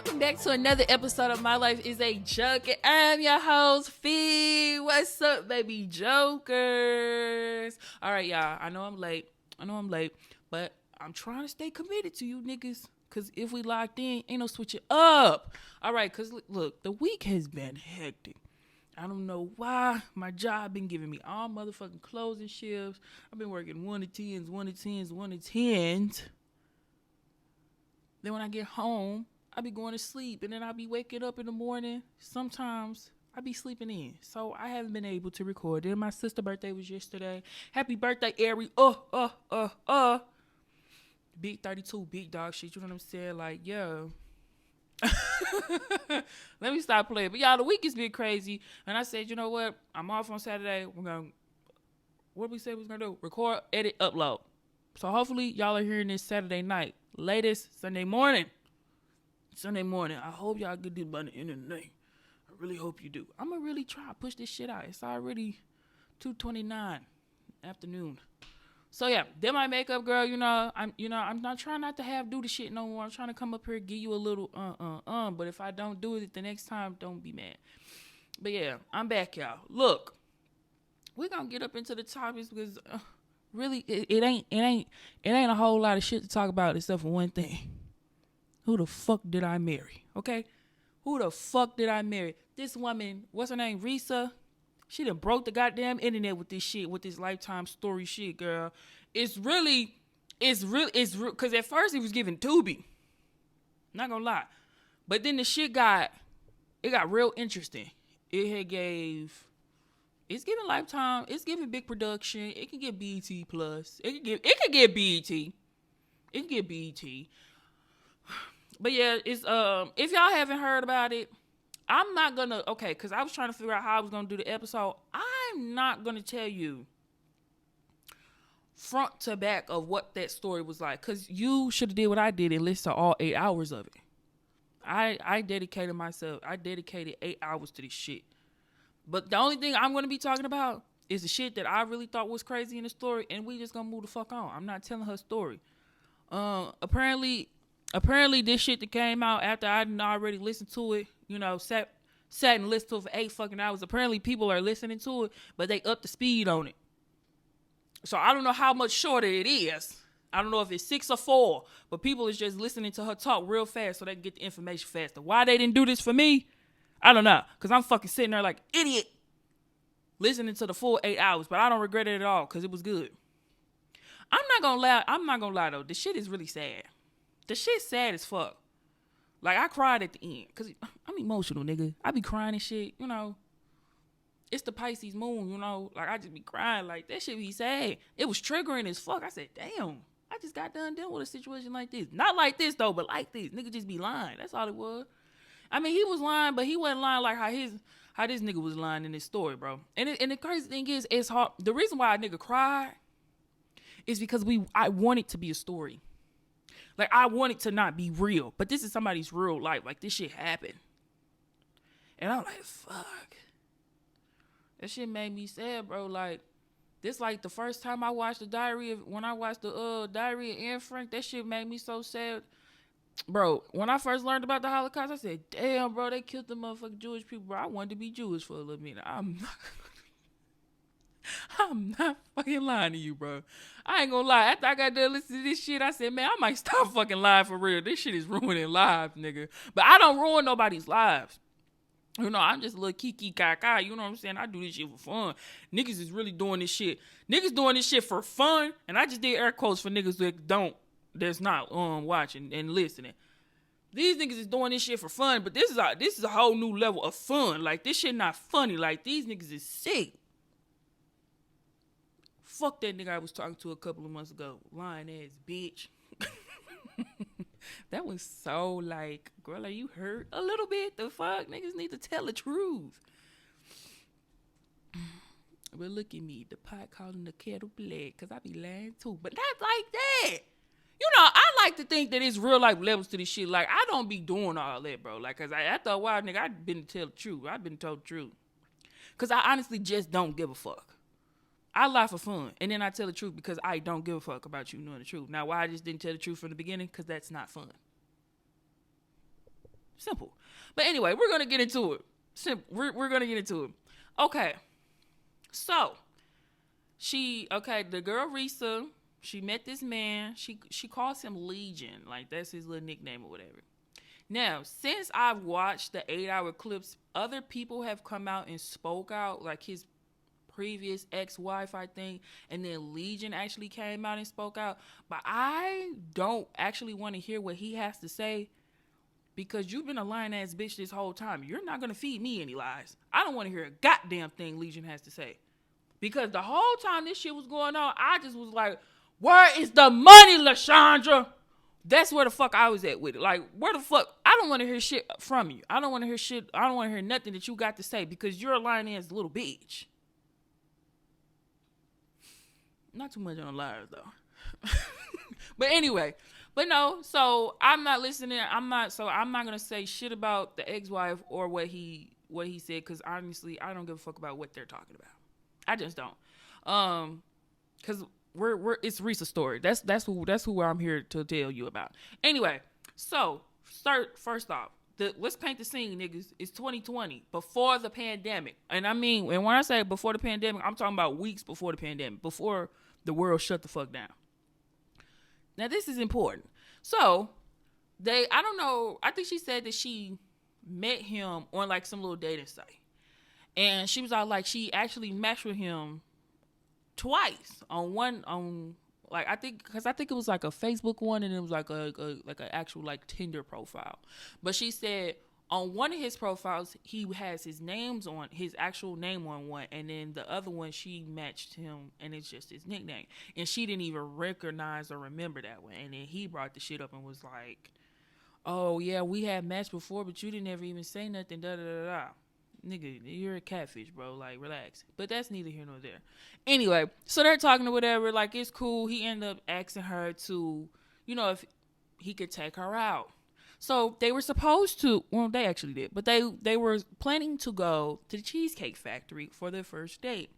welcome back to another episode of My Life is a Joke. I'm your host, Fee. What's up, baby jokers? All right, y'all. I know I'm late, but I'm trying to stay committed to you niggas. Because if we locked in, ain't no switching up. All right, because look, the week has been hectic. I don't know why. My job been giving me all motherfucking closing shifts. I've been working 1 to 10s, 1 to 10s, 1 to 10s. Then when I get home, I be going to sleep. And then I be waking up in the morning. Sometimes I be sleeping in. So I haven't been able to record. Then my sister's birthday was yesterday. Happy birthday, Ari. Big 32, big dog shit. You know what I'm saying? Like, yo. Let me stop playing. But y'all, the week has been crazy. And I said, you know what? I'm off on Saturday. We're going to, what we said we was going to do? Record, edit, upload. So hopefully y'all are hearing this Saturday night. Latest Sunday morning. I hope y'all get this by the end of the day. I really hope you do. I'm going to really try to push this shit out. It's already 2:29 afternoon. So yeah, then my makeup girl, I'm not trying not to do the shit no more. I'm trying to come up here and give you a little but if I don't do it the next time, don't be mad. But yeah, I'm back, y'all. Look, we're gonna get up into the topics because really it ain't a whole lot of shit to talk about except for one thing. Who the fuck did I marry? Okay? Who the fuck did I marry? This woman, what's her name? Risa. She done broke the goddamn internet with this shit, with this Lifetime story shit, girl. It's real, because at first it was giving Tubi. Not gonna lie. But then the shit got real interesting. It's giving Lifetime, it's giving big production. It can get BET Plus. It can get BET. But yeah, it's if y'all haven't heard about it, I'm not gonna, because I was trying to figure out how I was gonna do the episode. I'm not gonna tell you front to back of what that story was like, because you should have did what I did and listened to all 8 hours of it. I dedicated 8 hours to this shit. But the only thing I'm gonna be talking about is the shit that I really thought was crazy in the story, and we just gonna move the fuck on. I'm not telling her story. Apparently this shit that came out after I didn't already listened to it, sat and listened to it for 8 fucking hours. Apparently people are listening to it, but they up the speed on it. So I don't know how much shorter it is. I don't know if it's 6 or 4, but people is just listening to her talk real fast so they can get the information faster. Why they didn't do this for me? I don't know. Because I'm fucking sitting there like idiot listening to the full 8 hours, but I don't regret it at all because it was good. I'm not gonna lie though. The shit is really sad. The shit's sad as fuck. Like, I cried at the end. Because I'm emotional, nigga. I be crying and shit, It's the Pisces moon, Like, I just be crying. Like, that shit be sad. It was triggering as fuck. I said, damn. I just got done dealing with a situation like this. Not like this, though, but like this. Nigga just be lying. That's all it was. I mean, he was lying, but he wasn't lying like how this nigga was lying in this story, bro. And the crazy thing is, it's hard. The reason why a nigga cried is because I want it to be a story. Like, I want it to not be real. But this is somebody's real life. Like, this shit happened. And I'm like, fuck. That shit made me sad, bro. Like, this like the first time I watched the Diary of Anne Frank, that shit made me so sad. Bro, when I first learned about the Holocaust, I said, damn, bro, they killed the motherfucking Jewish people, bro. I wanted to be Jewish for a little minute. I'm not fucking lying to you, bro. I ain't gonna lie. After I got done listening to this shit, I said, man, I might stop fucking lying for real. This shit is ruining lives, nigga. But I don't ruin nobody's lives. I'm just a little kiki kaka. You know what I'm saying? I do this shit for fun. Niggas is really doing this shit. Niggas doing this shit for fun. And I just did air quotes for niggas that's not watching and listening. These niggas is doing this shit for fun, but this is a whole new level of fun. Like, this shit not funny. Like, these niggas is sick. Fuck that nigga I was talking to a couple of months ago. Lying ass bitch. That was so like, girl, are you hurt a little bit? The fuck? Niggas need to tell the truth. But look at me, the pot calling the kettle black, because I be lying too. But not like that. I like to think that it's real life levels to this shit. Like, I don't be doing all that, bro. Like, because after a while, nigga, I've been to tell the truth. I've been told the truth. Because I honestly just don't give a fuck. I lie for fun, and then I tell the truth because I don't give a fuck about you knowing the truth. Now, why I just didn't tell the truth from the beginning? Because that's not fun. Simple. But anyway, we're going to get into it. We're going to get into it. Okay. So, the girl Risa, she met this man. She calls him Legion. Like, that's his little nickname or whatever. Now, since I've watched the 8-hour clips, other people have come out and spoke out, like his previous ex-wife, I think, and then Legion actually came out and spoke out. But I don't actually want to hear what he has to say, because you've been a lying-ass bitch this whole time. You're not going to feed me any lies. I don't want to hear a goddamn thing Legion has to say. Because the whole time this shit was going on, I just was like, where is the money, LaShondra? That's where the fuck I was at with it. Like, where the fuck? I don't want to hear shit from you. I don't want to hear shit. I don't want to hear nothing that you got to say, because you're a lying-ass little bitch. Not too much on liars, though. But anyway. But no, so I'm not listening. I'm not going to say shit about the ex-wife or what he said, because honestly, I don't give a fuck about what they're talking about. I just don't. Because it's Risa's story. That's who I'm here to tell you about. Anyway, so first off, let's paint the scene, niggas. It's 2020, before the pandemic. And when I say before the pandemic, I'm talking about weeks before the pandemic, before the world shut the fuck down. Now, this is important. So, I don't know, I think she said that she met him on like some little dating site. And she was all like, she actually matched with him twice I think it was like a Facebook one, and it was like a actual like Tinder profile. But she said on one of his profiles, he has his actual name on one, and then the other one, she matched him, and it's just his nickname. And she didn't even recognize or remember that one. And then he brought the shit up and was like, oh yeah, we had matched before, but you didn't ever even say nothing, da da da da. Nigga, you're a catfish, bro. Like, relax. But that's neither here nor there. Anyway, so they're talking or whatever. Like, it's cool. He ended up asking her to, if he could take her out. So they were supposed to, well, they actually did, but they were planning to go to the Cheesecake Factory for their first date.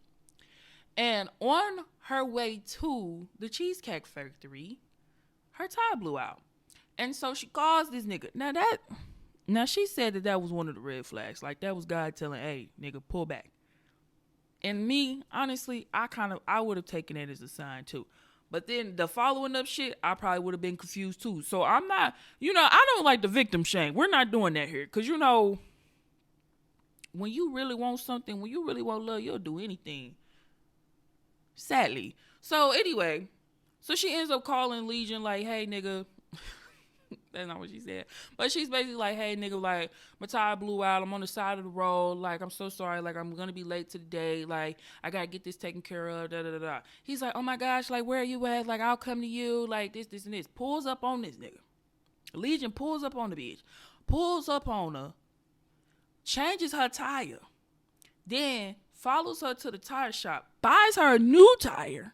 And on her way to the Cheesecake Factory, her tire blew out. And so she calls this nigga. Now she said that was one of the red flags. Like, that was God telling, hey, nigga, pull back. And me, honestly, I would have taken it as a sign too. But then the following up shit, I probably would have been confused too. So I'm not, I don't like the victim shame. We're not doing that here. Because, when you really want something, when you really want love, you'll do anything. Sadly. So anyway, so she ends up calling Legion like, hey, nigga. That's not what she said. But she's basically like, hey, nigga, like, my tire blew out. I'm on the side of the road. Like, I'm so sorry. Like, I'm going to be late to the day. Like, I got to get this taken care of. Da, da, da, da. He's like, oh, my gosh. Like, where are you at? Like, I'll come to you. Like, this, and this. Pulls up on this nigga. Legion pulls up on the bitch. Pulls up on her. Changes her tire. Then follows her to the tire shop. Buys her a new tire.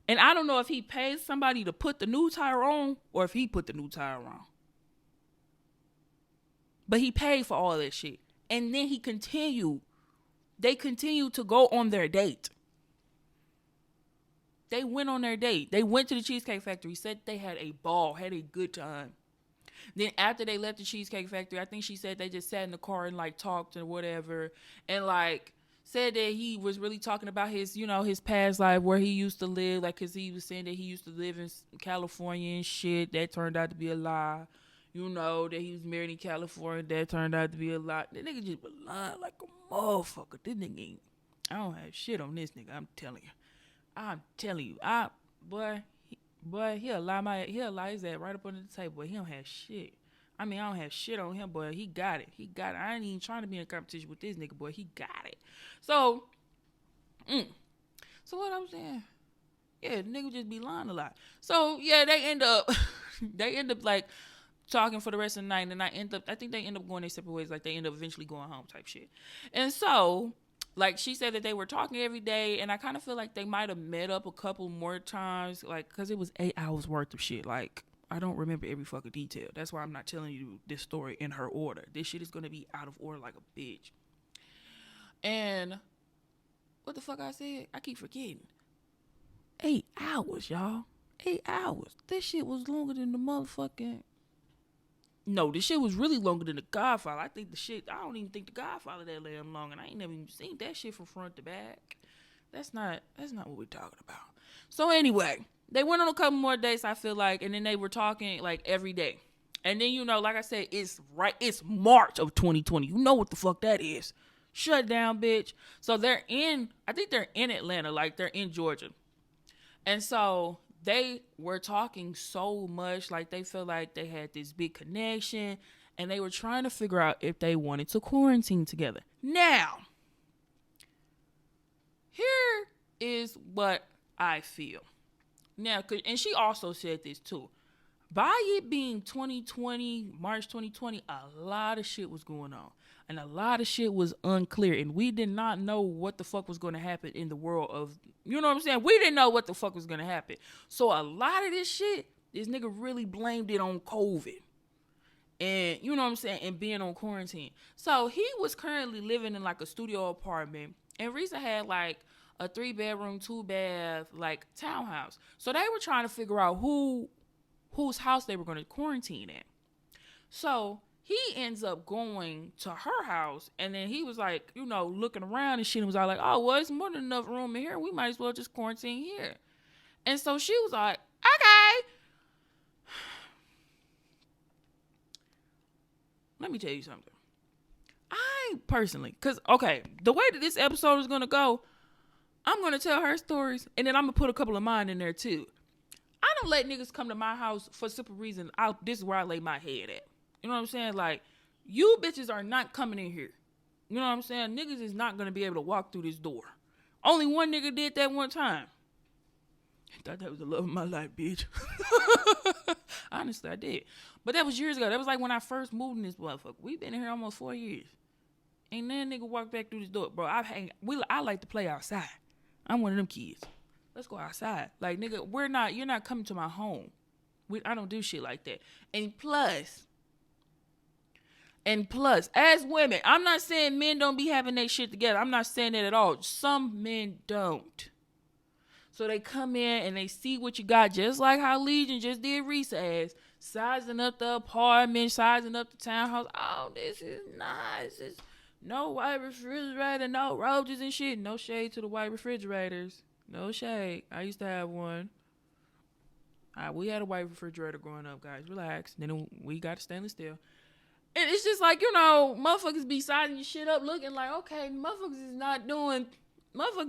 And I don't know if he pays somebody to put the new tire on or if he put the new tire on. But he paid for all that shit. And then they continued to go on their date. They went on their date. They went to the Cheesecake Factory, said they had a ball, had a good time. Then after they left the Cheesecake Factory, I think she said they just sat in the car and like talked or whatever. And like, said that he was really talking about his, his past life, where he used to live, like, because he was saying that he used to live in California and shit. That turned out to be a lie. That he was married in California. That turned out to be a lie. That nigga just lying like a motherfucker. This nigga I don't have shit on this nigga. I'm telling you. Boy, he'll lie his ass right up under the table. Boy, he don't have shit. I don't have shit on him, boy. He got it. I ain't even trying to be in competition with this nigga, boy. He got it. So what I'm saying, yeah, the nigga just be lying a lot. So yeah, they end up like talking for the rest of the night, and I think they end up going their separate ways. Like, they end up eventually going home type shit. And so, like, she said that they were talking every day, and I kind of feel like they might have met up a couple more times, like, because it was 8 hours worth of shit. Like, I don't remember every fucking detail. That's why I'm not telling you this story in her order. This shit is going to be out of order like a bitch. And what the fuck I said? I keep forgetting. 8 hours, y'all. 8 hours. This shit was longer than the motherfucking... No, this shit was really longer than The Godfather. I don't even think The Godfather that damn long, and I ain't never even seen that shit from front to back. That's not what we're talking about. So anyway, they went on a couple more dates, I feel like, and then they were talking like every day. And then, like I said, it's March of 2020. You know what the fuck that is. Shut down, bitch. So I think they're in Atlanta, like they're in Georgia. And so they were talking so much, like they felt like they had this big connection, and they were trying to figure out if they wanted to quarantine together. Now, here is what I feel. Now, and she also said this too. By it being 2020, March 2020, a lot of shit was going on. And a lot of shit was unclear. And we did not know what the fuck was going to happen in the world of, you know what I'm saying? We didn't know what the fuck was going to happen. So a lot of this shit, this nigga really blamed it on COVID. And, you know what I'm saying? And being on quarantine. So he was currently living in like a studio apartment. And Risa had like a 3-bedroom, 2-bath, like townhouse. So they were trying to figure out whose house they were going to quarantine at. So he ends up going to her house, and then he was like, looking around and shit, and was all like, oh, well, it's more than enough room in here. We might as well just quarantine here. And so she was like, okay. Let me tell you something. I personally, the way that this episode is going to go, I'm going to tell her stories, and then I'm going to put a couple of mine in there too. I don't let niggas come to my house for a simple reason. This is where I lay my head at. You know what I'm saying? Like, you bitches are not coming in here. You know what I'm saying? Niggas is not going to be able to walk through this door. Only one nigga did that one time. I thought that was the love of my life, bitch. Honestly, I did. But that was years ago. That was like when I first moved in this motherfucker. We've been in here almost 4 years. Ain't that nigga walk back through this door. Bro, I like to play outside. I'm one of them kids. Let's go outside. Like, nigga, you're not coming to my home. I don't do shit like that. And plus, as women, I'm not saying men don't be having that shit together. I'm not saying that at all. Some men don't. So they come in and they see what you got, just like how Legion just did Risa ass. Sizing up the apartment, sizing up the townhouse. Oh, this is nice. It's no white refrigerator, no roaches and shit. No shade to the white refrigerators. No shade. I used to have one. We had a white refrigerator growing up, guys. Relax. Then we got a stainless steel. And it's just like, motherfuckers be sizing your shit up looking like, okay, motherfuckers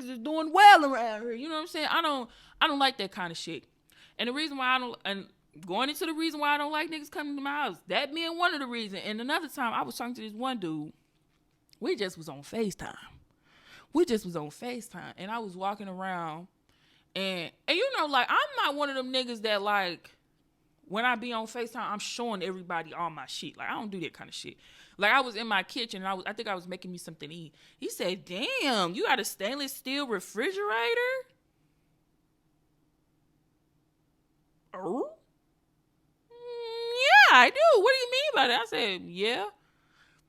is doing well around here. You know what I'm saying? I don't like that kind of shit. And the reason why going into the reason why I don't like niggas coming to my house, that being one of the reasons. And another time I was talking to this one dude. We just was on FaceTime. And I was walking around and like, I'm not one of them niggas that like, when I be on FaceTime, I'm showing everybody all my shit. Like, I don't do that kind of shit. Like, I was in my kitchen, and I think I was making me something to eat. He said, damn, you got a stainless steel refrigerator? Oh? Yeah, I do. What do you mean by that? I said, yeah.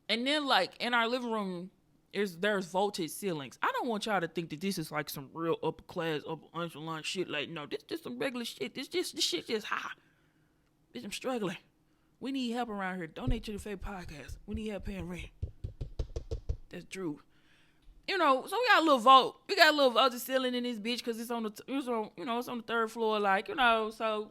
And then, like, in our living room, there's vaulted ceilings. I don't want y'all to think that this is like some real upper class, upper echelon shit. Like, no, this just some regular shit. This shit just high. Bitch, I'm struggling. We need help around here. Donate to the Favorite Podcast. We need help paying rent. That's true. So we got a little vault. We got a little vaulted ceiling in this bitch because it's on the 3rd floor. Like, so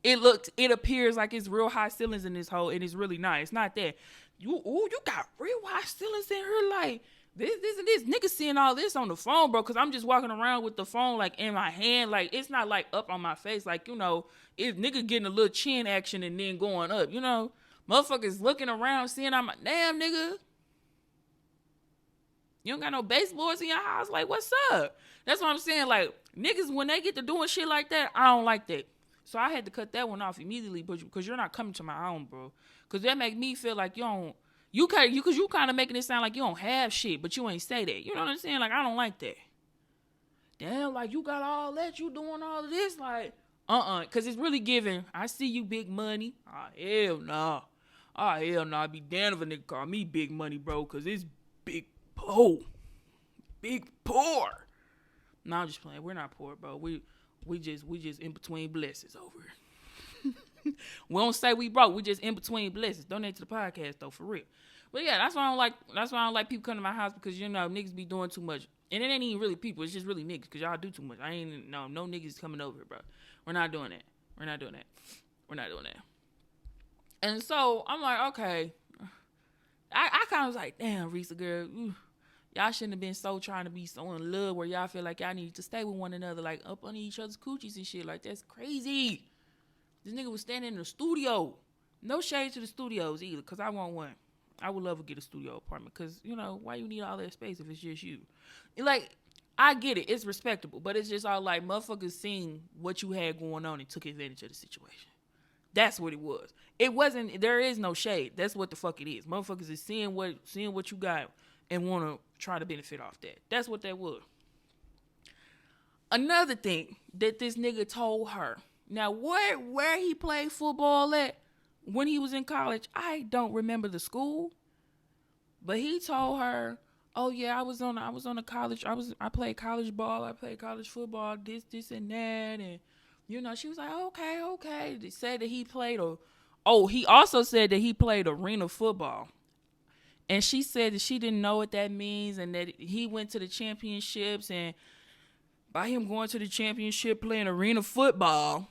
it appears like it's real high ceilings in this hole, and it's really nice. It's not that. You got real high ceilings in here, like this and this. Niggas seeing all this on the phone, bro, because I'm just walking around with the phone like in my hand, like it's not like up on my face, like it's nigga getting a little chin action and then going up, motherfuckers looking around seeing I'm like, damn nigga, you don't got no baseboards in your house, like what's up? That's what I'm saying. Like niggas when they get to doing shit like that, I don't like that. So I had to cut that one off immediately, because you're not coming to my home, bro. Because that make me feel like you kind of making it sound like you don't have shit, but you ain't say that. You know what I'm saying? Like, I don't like that. Damn, like, you got all that, you doing all of this, like, because it's really giving, I see you big money. Hell no. I'd be damned if a nigga call me big money, bro, because it's big poor. Big poor. No, I'm just playing. We're not poor, bro. We just in between blessings over here. We don't say we broke. We just in between blessings. Donate to the podcast though, for real. But yeah, that's why I don't like. That's why I don't like people coming to my house, because niggas be doing too much, and it ain't even really people. It's just really niggas, because y'all do too much. I ain't no niggas coming over, bro. We're not doing that. We're not doing that. We're not doing that. And so I'm like, okay. I kind of was like, damn, Risa girl, y'all shouldn't have been so trying to be so in love where y'all feel like y'all need to stay with one another, like up under each other's coochies and shit. Like, that's crazy. This nigga was standing in the studio. No shade to the studios either, because I want one. I would love to get a studio apartment, because, why you need all that space if it's just you? Like, I get it. It's respectable. But it's just all like, motherfuckers seen what you had going on and took advantage of the situation. That's what it was. It wasn't, there is no shade. That's what the fuck it is. Motherfuckers is seeing what you got and want to try to benefit off that. That's what that was. Another thing that this nigga told her. Now, where he played football at when he was in college, I don't remember the school. But he told her, oh yeah, I was on a college, I played college ball, I played college football, this and that, and she was like, okay. They said that he played he also said that he played arena football. And she said that she didn't know what that means, and that he went to the championships, and by him going to the championship playing arena football,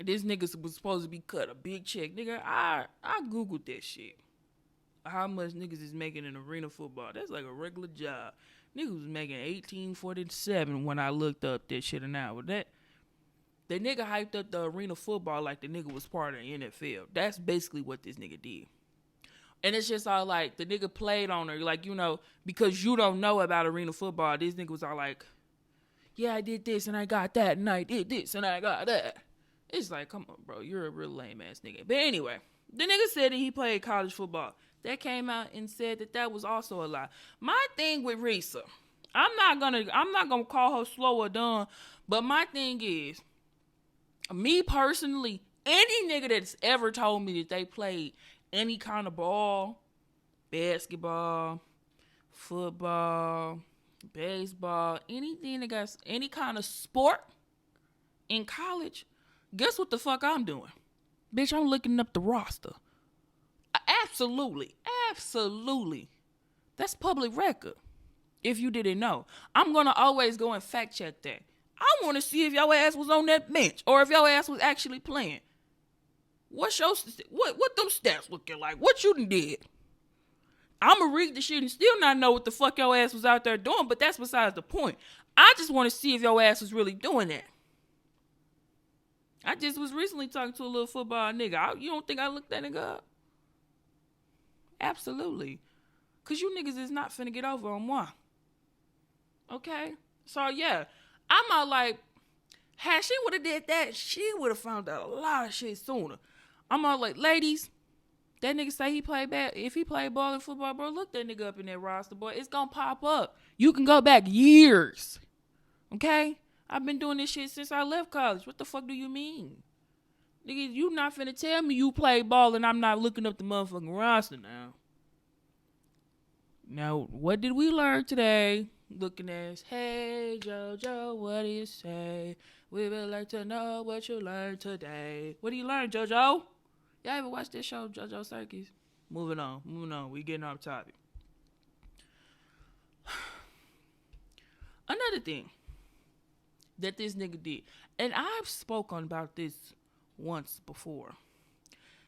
this nigga was supposed to be cut a big check. Nigga, I Googled that shit. How much niggas is making in arena football? That's like a regular job. Niggas was making $18.47 when I looked up that shit an hour. The nigga hyped up the arena football like the nigga was part of the NFL. That's basically what this nigga did. And it's just all like, the nigga played on her, like, because you don't know about arena football, this nigga was all like, yeah, I did this and I got that, and I did this and I got that. It's like, come on, bro, you're a real lame ass nigga. But anyway, the nigga said that he played college football. That came out and said that was also a lie. My thing with Risa, I'm not gonna call her slow or dumb, but my thing is, me personally, any nigga that's ever told me that they played any kind of ball, basketball, football, baseball, anything that got any kind of sport in college, guess what the fuck I'm doing? Bitch, I'm looking up the roster. Absolutely. That's public record. If you didn't know, I'm going to always go and fact check that. I want to see if your ass was on that bench or if your ass was actually playing. What them stats looking like? What you done did? I'm going to read the shit and still not know what the fuck your ass was out there doing, but that's besides the point. I just want to see if your ass was really doing that. I just was recently talking to a little football nigga. You don't think I looked that nigga up? Absolutely. Because you niggas is not finna get over on moi. Okay? So, yeah. I'm all like, had she would have did that, she would have found out a lot of shit sooner. I'm all like, ladies, that nigga say he played bad. If he played ball and football, bro, look that nigga up in that roster, boy. It's gonna pop up. You can go back years. Okay? I've been doing this shit since I left college. What the fuck do you mean? Nigga, you not finna tell me you play ball and I'm not looking up the motherfucking roster now. Now, what did we learn today? Looking at, hey, JoJo, what do you say? We would like to know what you learned today. What do you learn, JoJo? Y'all ever watch this show, JoJo Circus? Moving on. We getting off topic. Another thing that this nigga did, and I've spoken about this once before.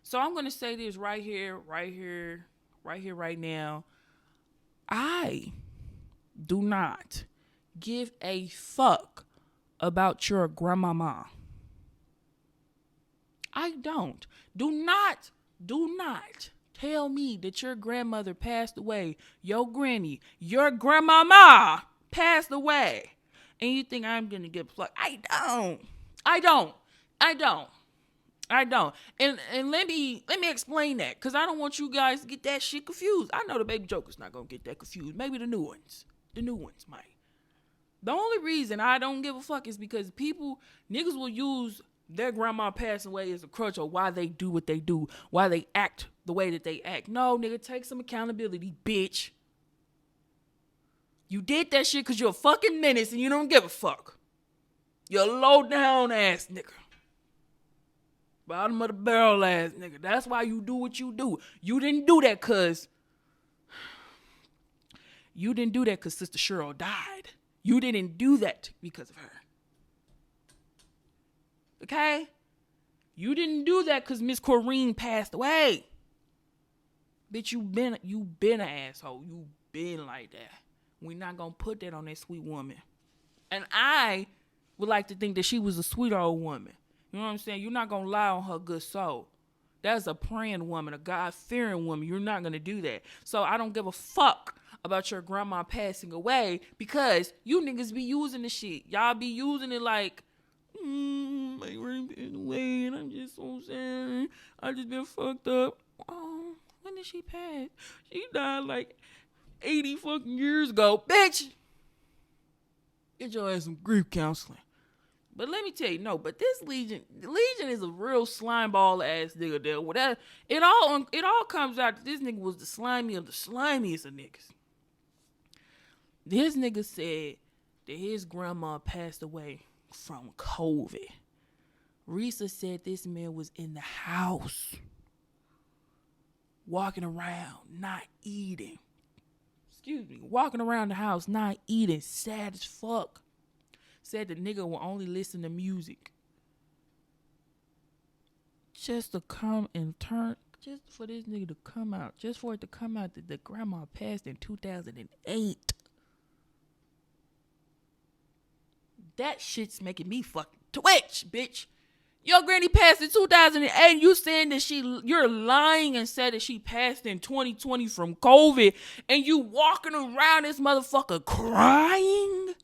So I'm going to say this right here, right now. I do not give a fuck about your grandmama. I don't. Do not tell me that your grandmother passed away, your granny, your grandmama passed away, and you think I'm going to get plucked. I don't. And let me explain that, because I don't want you guys to get that shit confused. I know the baby joker's not going to get that confused. Maybe the new ones might. The only reason I don't give a fuck is because niggas will use their grandma passing away as a crutch, or why they do what they do, why they act the way that they act. No, nigga, take some accountability, bitch. You did that shit because you're a fucking menace and you don't give a fuck. You're a low down ass nigga. Bottom of the barrel ass nigga. That's why you do what you do. You didn't do that cause Sister Cheryl died. You didn't do that because of her. Okay? You didn't do that because Miss Corrine passed away. Bitch, you been an asshole. You been like that. We're not gonna put that on that sweet woman. And I would like to think that she was a sweet old woman. You know what I'm saying? You're not gonna lie on her good soul. That's a praying woman, a God-fearing woman. You're not gonna do that. So I don't give a fuck about your grandma passing away because you niggas be using the shit. Y'all be using it like, my grandma passed away and I'm just so sad. I just been fucked up. Oh, when did she pass? She died like 80 fucking years ago. Bitch! Get your ass some grief counseling. But let me tell you, no, but this Legion is a real slime ball ass nigga there. Whatever. It all comes out that this nigga was the slimiest of niggas. This nigga said that his grandma passed away from COVID. Risa said this man was in the house, walking around, not eating. Walking around the house, not eating, sad as fuck. Said the nigga will only listen to music. Just to come and turn, just for this nigga to come out, just for it to come out that the grandma passed in 2008. That shit's making me fucking twitch, bitch. Your granny passed in 2008. You saying that you're lying and said that she passed in 2020 from COVID, and you walking around this motherfucker crying?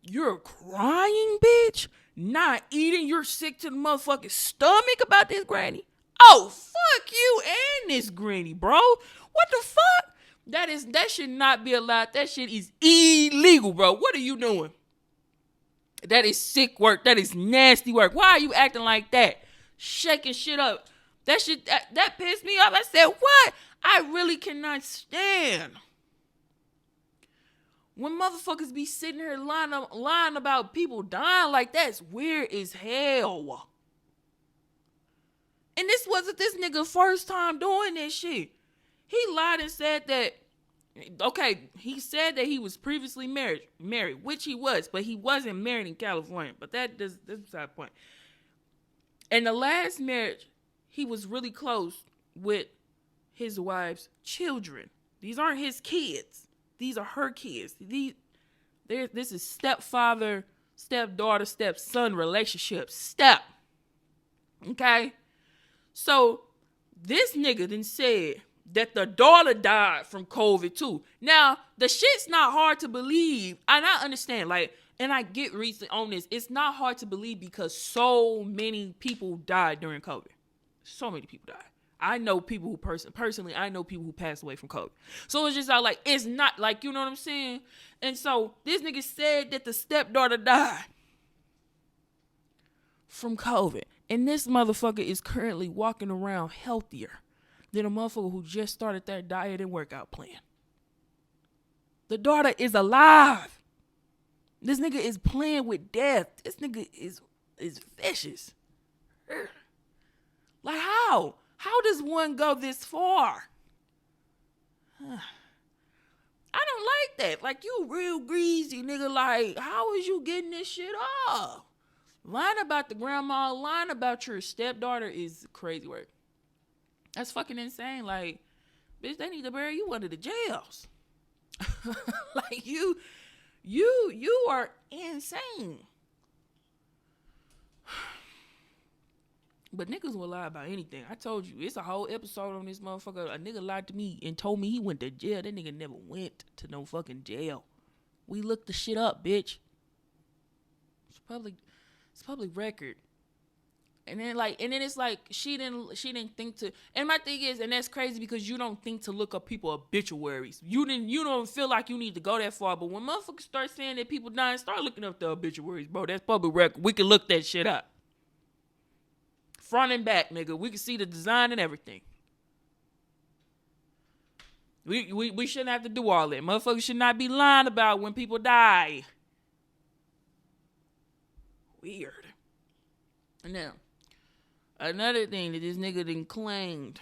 You're crying, bitch? Not eating? You're sick to the motherfucking stomach about this granny? Oh, fuck you and this granny, bro. What the fuck? That should not be allowed. That shit is illegal, bro. What are you doing? That is sick work. That is nasty work. Why are you acting like that? Shaking shit up. That shit, that pissed me off. I said, what? I really cannot stand when motherfuckers be sitting here lying about people dying like that. It's weird as hell. And this wasn't this nigga's first time doing this shit. He lied and said that, okay, he said that he was previously married, which he was, but he wasn't married in California. But that's beside the point. And the last marriage, he was really close with his wife's children. These aren't his kids. These are her kids. This is stepfather, stepdaughter, stepson relationship. Okay? So, this nigga then said that the daughter died from COVID too. Now, the shit's not hard to believe. And I understand, and I get recent on this. It's not hard to believe because so many people died during COVID. So many people died. I know people who personally, I know people who passed away from COVID. So it's just it's not you know what I'm saying? And so this nigga said that the stepdaughter died from COVID. And this motherfucker is currently walking around healthier than a motherfucker who just started that diet and workout plan. The daughter is alive. This nigga is playing with death. This nigga is vicious. How? How does one go this far? I don't like that. You real greasy, nigga. How is you getting this shit off? Lying about the grandma, lying about your stepdaughter is crazy work. That's fucking insane. Bitch, they need to bury you under the jails. You are insane. But niggas will lie about anything. I told you, it's a whole episode on this motherfucker. A nigga lied to me and told me he went to jail. That nigga never went to no fucking jail. We looked the shit up, bitch. It's public record. And then it's she didn't think to. And my thing is, and that's crazy because you don't think to look up people obituaries. You don't feel like you need to go that far. But when motherfuckers start saying that people dying, start looking up the obituaries, bro. That's public record. We can look that shit up. Front and back, nigga. We can see the design and everything. We shouldn't have to do all that. Motherfuckers should not be lying about when people die. Weird. Now, another thing that this nigga done claimed.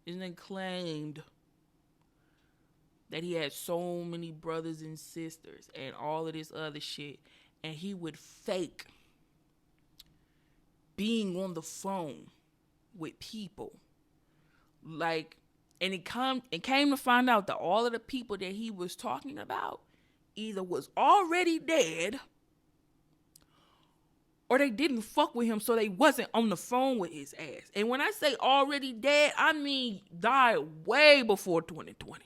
This nigga claimed that he had so many brothers and sisters and all of this other shit. And he would fake being on the phone with people. Like, and it came to find out that all of the people that he was talking about either was already dead or they didn't fuck with him, so they wasn't on the phone with his ass. And when I say already dead, I mean died way before 2020.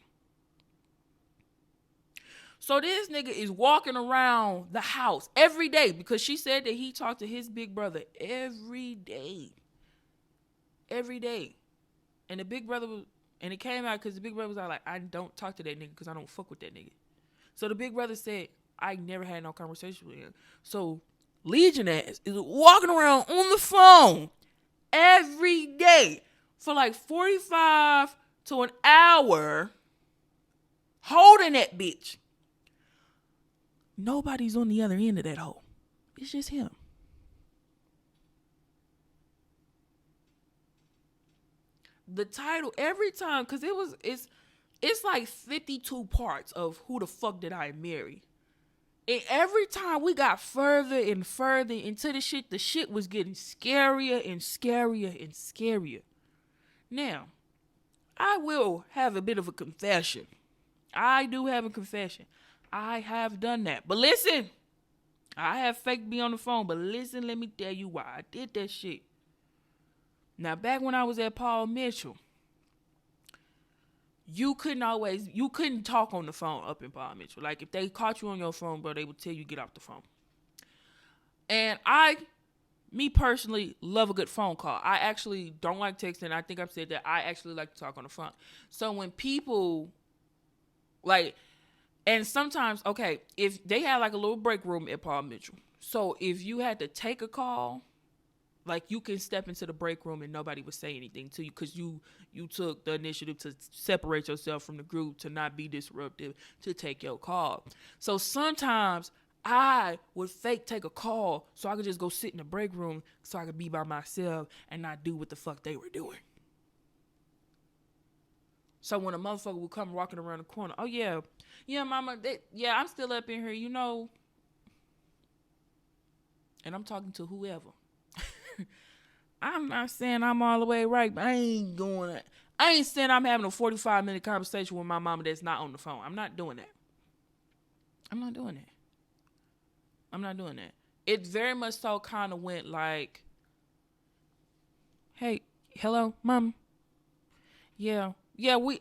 So this nigga is walking around the house every day because she said that he talked to his big brother every day. Every day. And the big brother was, and it came out because the big brother was like, I don't talk to that nigga because I don't fuck with that nigga. So the big brother said, I never had no conversation with him. So Legion ass is walking around on the phone every day for like 45 to an hour holding that bitch. Nobody's on the other end of that hole. It's just him. The title every time, because it's like 52 parts of Who the Fuck Did I Marry? And every time we got further and further into the shit was getting scarier and scarier and scarier. Now, I will have a bit of a confession. I do have a confession. I have done that. But listen, I have faked me on the phone. But listen, let me tell you why I did that shit. Now, back when I was at Paul Mitchell, you couldn't talk on the phone up in Paul Mitchell. Like, if they caught you on your phone, bro, they would tell you get off the phone. And me personally, love a good phone call. I actually don't like texting. I think I've said that. I actually like to talk on the phone. So when people, like, and sometimes, okay, if they had like a little break room at Paul Mitchell. So if you had to take a call, like, you can step into the break room and nobody would say anything to you because you took the initiative to separate yourself from the group, to not be disruptive, to take your call. So sometimes I would fake take a call so I could just go sit in the break room so I could be by myself and not do what the fuck they were doing. So when a motherfucker would come walking around the corner, oh yeah, mama, I'm still up in here, you know. And I'm talking to whoever. I'm not saying I'm all the way right, but I ain't saying I'm having a 45-minute conversation with my mama that's not on the phone. I'm not doing that. It very much so kind of went like, hey, hello, mom. Yeah,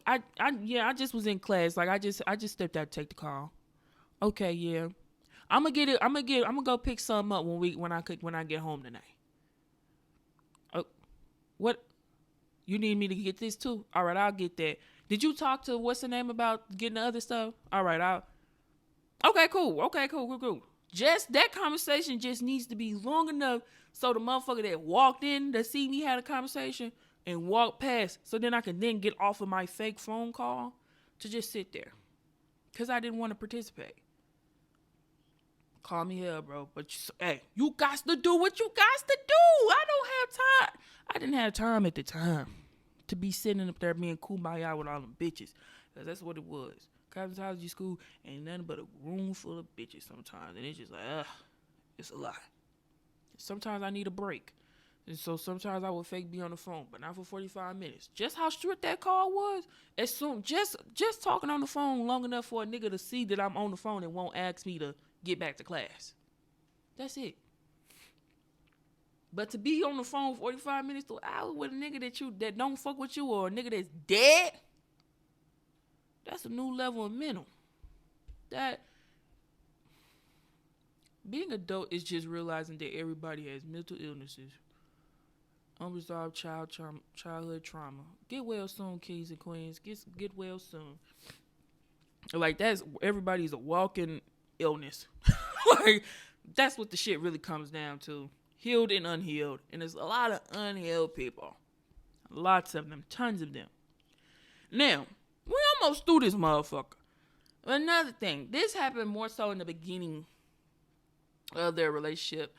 I just was in class. Like, I just stepped out to take the call. Okay, yeah. I'm gonna go pick some up when I get home tonight. What? You need me to get this too? All right, I'll get that. Did you talk to what's the name about getting the other stuff? All right, Okay, cool. Just that conversation just needs to be long enough so the motherfucker that walked in to see me had a conversation and walked past, so then I can then get off of my fake phone call to just sit there. Because I didn't want to participate. Call me hell, bro. But, you got to do what you got to do. I don't have time. I didn't have time at the time to be sitting up there being kumbaya with all them bitches. Because that's what it was. Cosmetology school ain't nothing but a room full of bitches sometimes. And it's just like, it's a lot. Sometimes I need a break. And so sometimes I would fake be on the phone, but not for 45 minutes. Just how short that call was, as soon, just talking on the phone long enough for a nigga to see that I'm on the phone and won't ask me to get back to class. That's it. But to be on the phone 45 minutes to an hour with a nigga that don't fuck with you, or a nigga that's dead, that's a new level of mental. That being adult is just realizing that everybody has mental illnesses, unresolved childhood trauma. Get well soon, kings and queens. Get well soon. Like, everybody's a walking illness. Like, that's what the shit really comes down to. Healed and unhealed. And there's a lot of unhealed people. Lots of them. Tons of them. Now, we almost threw this motherfucker. Another thing. This happened more so in the beginning of their relationship.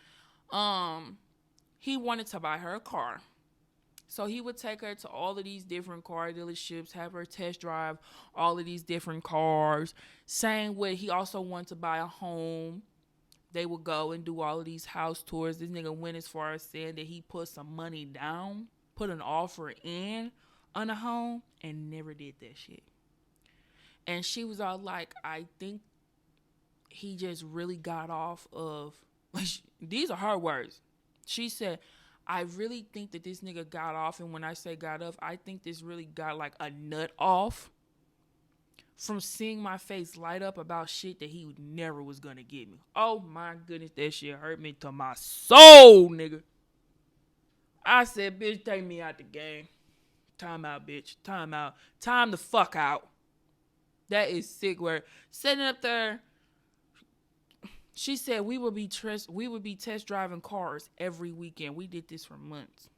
he wanted to buy her a car. So he would take her to all of these different car dealerships, have her test drive all of these different cars. Same with, he also wanted to buy a home. They would go and do all of these house tours. This nigga went as far as saying that he put some money down, put an offer in on a home, and never did that shit. And she was all like, I think he just really got off of, these are her words. She said, I really think that this nigga got off, and when I say got off, I think this really got like a nut off from seeing my face light up about shit that he never was gonna give me. Oh my goodness, that shit hurt me to my soul, nigga. I said, bitch, take me out the game. Time out, bitch. Time out. Time the fuck out. That is sick word. Sitting up there, she said we would be test driving cars every weekend. We did this for months.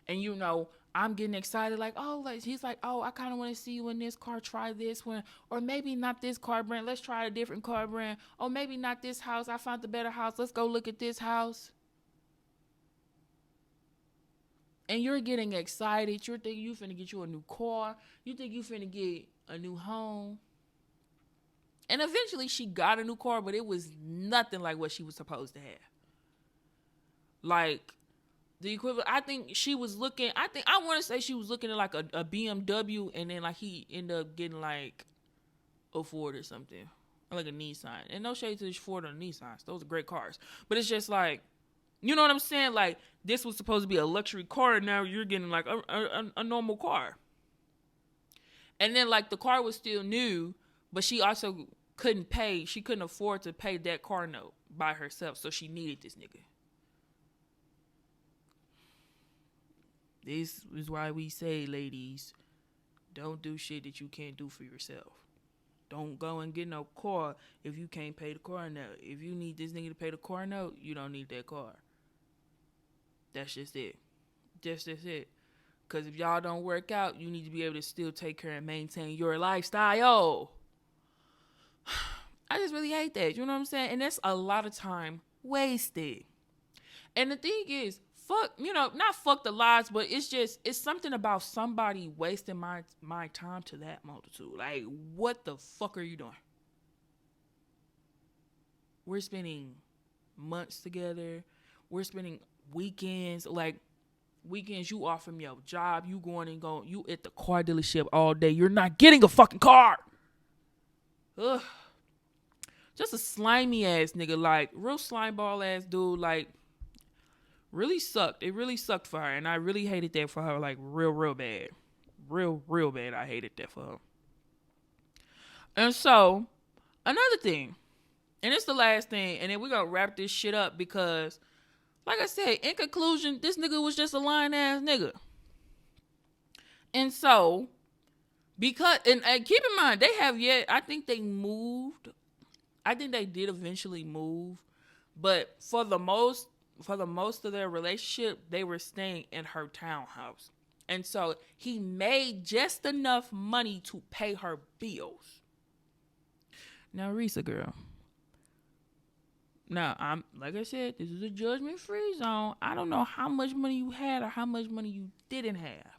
And you know, I'm getting excited like, oh, like he's like, oh, I kind of want to see you in this car, try this one. Or maybe not this car brand. Let's try a different car brand. Or maybe not this house. I found the better house. Let's go look at this house. And you're getting excited. You're thinking you finna get you a new car. You think you finna get a new home. And eventually she got a new car, but it was nothing like what she was supposed to have. Like, the equivalent, I think she was looking, I want to say she was looking at like a BMW, and then like he ended up getting like a Ford or something. Or like a Nissan. And no shade to this Ford or Nissan. Those are great cars. But it's just like, you know what I'm saying? Like, this was supposed to be a luxury car, and now you're getting like a normal car. And then like the car was still new, but she also she couldn't afford to pay that car note by herself, so she needed this nigga. This is why we say, ladies, don't do shit that you can't do for yourself. Don't go and get no car if you can't pay the car note. If you need this nigga to pay the car note, you don't need that car. That's just it. That's it. Because if y'all don't work out, you need to be able to still take care and maintain your lifestyle. I just really hate that. You know what I'm saying? And that's a lot of time wasted. And the thing is, not fuck the lies, but it's something about somebody wasting my time to that multitude. Like, what the fuck are you doing? We're spending months together. We're spending weekends. Like, weekends you off from your job. You you at the car dealership all day. You're not getting a fucking car. Ugh. Just a slimy ass nigga. Like, real slime ball ass dude. Like, really sucked. It really sucked for her. And I really hated that for her. Like, real bad. Real bad. I hated that for her. And so, another thing. And it's the last thing. And then we're going to wrap this shit up because, like I said, in conclusion, this nigga was just a lying ass nigga. And so, because, and keep in mind, I think they moved. I think they did eventually move. But for the most of their relationship, they were staying in her townhouse. And so he made just enough money to pay her bills. Now, Risa girl. Now, like I said, this is a judgment-free zone. I don't know how much money you had or how much money you didn't have.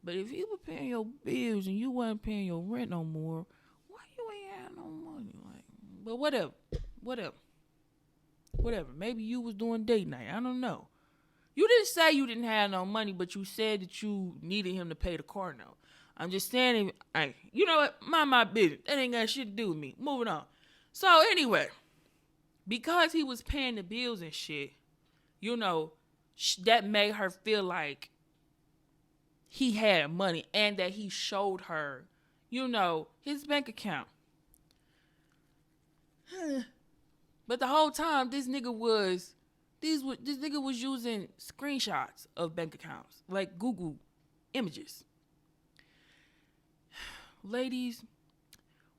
But if you were paying your bills and you wasn't paying your rent no more, why you ain't had no money? Like, but whatever. Maybe you was doing date night. I don't know. You didn't say you didn't have no money, but you said that you needed him to pay the car note. I'm just saying, you know what? Mind my business. That ain't got shit to do with me. Moving on. So anyway, because he was paying the bills and shit, you know, that made her feel like he had money and that he showed her, you know, his bank account. But the whole time, this nigga was using screenshots of bank accounts, like Google images. Ladies,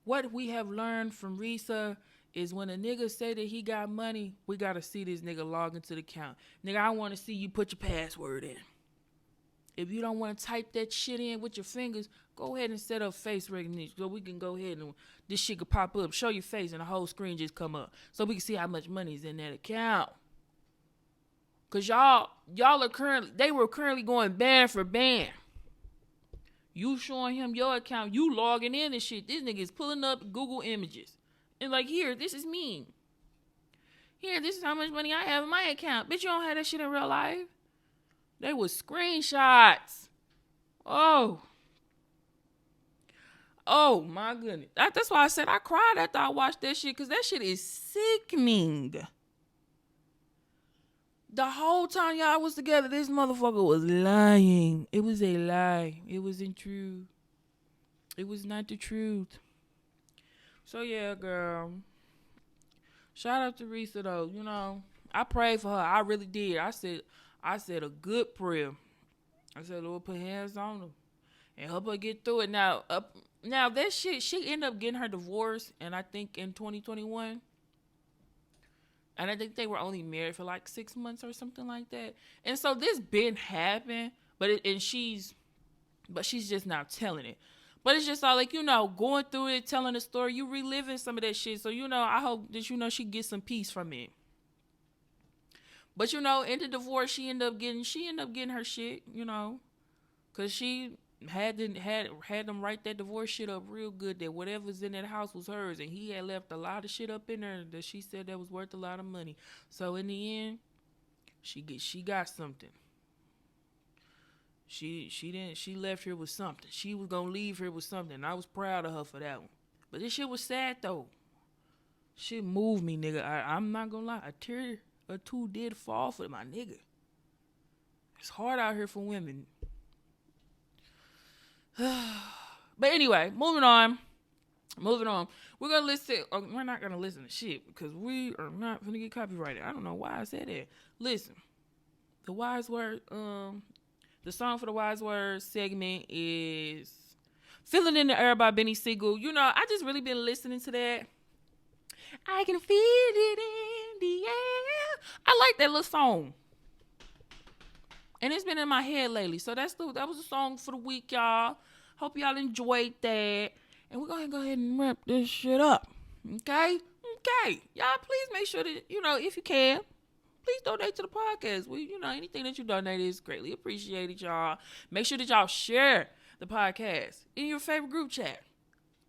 what we have learned from Risa is when a nigga say that he got money, we gotta see this nigga log into the account. Nigga, I want to see you put your password in. If you don't want to type that shit in with your fingers, go ahead and set up face recognition so we can go ahead and this shit could pop up, show your face, and the whole screen just come up so we can see how much money is in that account. Cause they were currently going ban for ban. You showing him your account, you logging in and shit. This nigga is pulling up Google images. And like, here, this is me. Here, this is how much money I have in my account. Bitch, you don't have that shit in real life. They was screenshots. Oh my goodness. That's why I said I cried after I watched that shit, because that shit is sickening. The whole time y'all was together, this motherfucker was lying. It was a lie. It wasn't true. It was not the truth. So yeah, girl. Shout out to Risa though. You know, I prayed for her. I really did. I said a good prayer. I said, Lord, put hands on her and help her get through it. Now that shit, she ended up getting her divorce, and I think in 2021. And I think they were only married for like 6 months or something like that. And so this been happened, but she's just now telling it. But it's just all like, you know, going through it, telling the story, you reliving some of that shit. So, you know, I hope that, you know, she gets some peace from it. But, you know, in the divorce, she ended up getting her shit, you know, because she had them write that divorce shit up real good, that whatever's in that house was hers, and he had left a lot of shit up in there that she said that was worth a lot of money. So in the end, she got something. She left here with something. She was gonna leave here with something. I was proud of her for that one. But this shit was sad though. Shit moved me, nigga. I'm not gonna lie, a tear or two did fall for my nigga. It's hard out here for women. But anyway, moving on. We're gonna listen. We're not gonna listen to shit because we are not gonna get copyrighted. I don't know why I said that. Listen, the wise word. The song for the wise words segment is "Feeling in the Air" by Benny Siegel. You know, I just really been listening to that. I can feel it in the air. I like that little song. And it's been in my head lately. So that was a song for the week, y'all. Hope y'all enjoyed that. And we're going to go ahead and wrap this shit up. Okay? Y'all, please make sure that, you know, if you can, please donate to the podcast. Anything that you donate is greatly appreciated, y'all. Make sure that y'all share the podcast in your favorite group chat.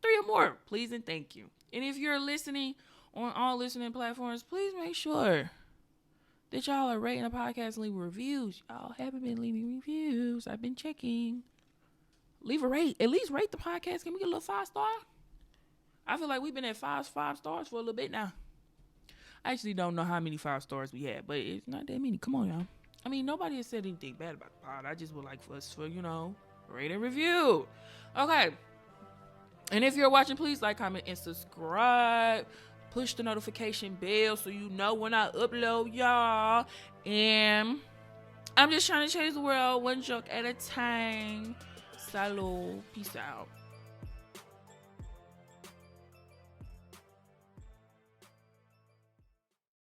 3 or more, please and thank you. And if you're listening on all listening platforms, please make sure that y'all are rating the podcast and leaving reviews. Y'all haven't been leaving reviews. I've been checking. Leave a rate. At least rate the podcast. Can we get a little 5-star? I feel like we've been at five stars for a little bit now. I actually don't know how many 5 stars we had, but it's not that many. Come on, y'all. I mean, nobody has said anything bad about the pod. I just would like for us to, rate and review. Okay. And if you're watching, please like, comment, and subscribe. Push the notification bell so you know when I upload, y'all. And I'm just trying to change the world one joke at a time. Salud. Peace out.